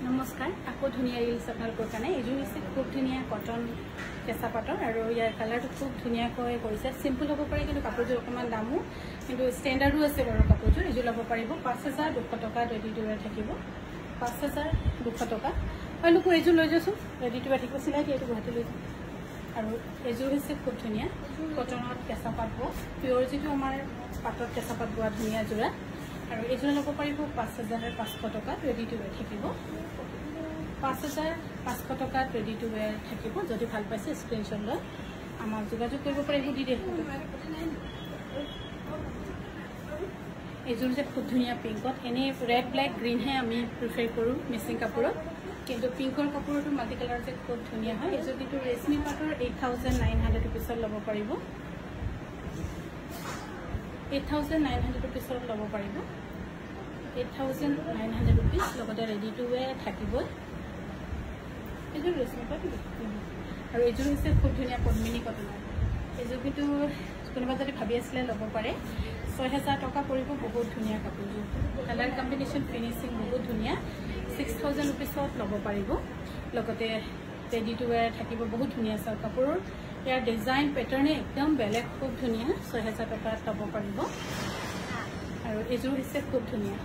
নমস্কাৰ আকৌ ধুনীয়া ৰিলছ আপোনালোকৰ কাৰণে এইযোৰ হৈছে খুব ধুনীয়া কটন কেঁচা পাটৰ আৰু ইয়াৰ কালাৰটো খুব ধুনীয়াকৈ কৰিছে সিম্পল হ'ব পাৰে কিন্তু কাপোৰযোৰ অকণমান দামো কিন্তু ষ্টেণ্ডাৰ্ডো আছে বাৰু কাপোৰযোৰ এইযোৰ ল'ব পাৰিব ৫,২০০ টকা ৰেডি টু ৱেৰ থাকিব ৫,২০০ টকা আপোনালোকে এইযোৰ লৈ যাওঁচোন ৰেডি টু ৱেৰ থাকিব চিলাই দিয়ে এইটো গুৱাহাটী লৈ যাম আৰু এইযোৰ হৈছে খুব ধুনীয়া কটনত কেঁচা পাট বোৱা পিয়ৰ যিটো আমাৰ পাটত কেঁচা পাট বোৱা ধুনীয়া যোৰা আৰু এইযোৰ ল'ব পাৰিব ৫,৫০০ টকাত ৰেডি টু ৱেৰ থাকিব ৫,৫০০ টকাত ৰেডি টু ৱেৰ থাকিব যদি ভাল পাইছে স্ক্ৰীনশ্বট লৈ আমাক যোগাযোগ কৰিব পাৰে সুধি দিয়ে এইযোৰ যে খুব ধুনীয়া পিংকত এনেই ৰেড ব্লেক গ্ৰীণহে আমি প্ৰিফাৰ কৰোঁ মিচিং কাপোৰত কিন্তু পিংকৰ কাপোৰটো মাল্টি কালাৰ যে খুব ধুনীয়া হয় এইযোৰ কিন্তু ৰেশমি পাটৰ 8,900 ৰুপিছত ল'ব পাৰিব 8,900 ৰুপিছত ল'ব পাৰিব 8,900 ৰুপিছ লগতে ৰেডি টু ৱেৰ থাকিবই এইযোৰ ৰেশমি পাট আৰু এইযোৰ হৈছে খুব ধুনীয়া পদ্মিনী কটনৰ এইযোৰ কিন্তু কোনোবা যদি ভাবি আছিলে ল'ব পাৰে 6,000 টকা পৰিব বহুত ধুনীয়া কাপোৰযোৰ কালাৰ কম্বিনেশ্যন ফিনিচিং বহুত ধুনীয়া 6,000 ৰুপিছত ল'ব পাৰিব লগতে ৰেডি টু ৱেৰ থাকিব বহুত ধুনীয়া চাওক কাপোৰৰ ইয়াৰ ডিজাইন পেটাৰ্ণে একদম বেলেগ খুব ধুনীয়া 6,000 টকাত ল'ব পাৰিব আৰু এইযোৰ হৈছে খুব ধুনীয়া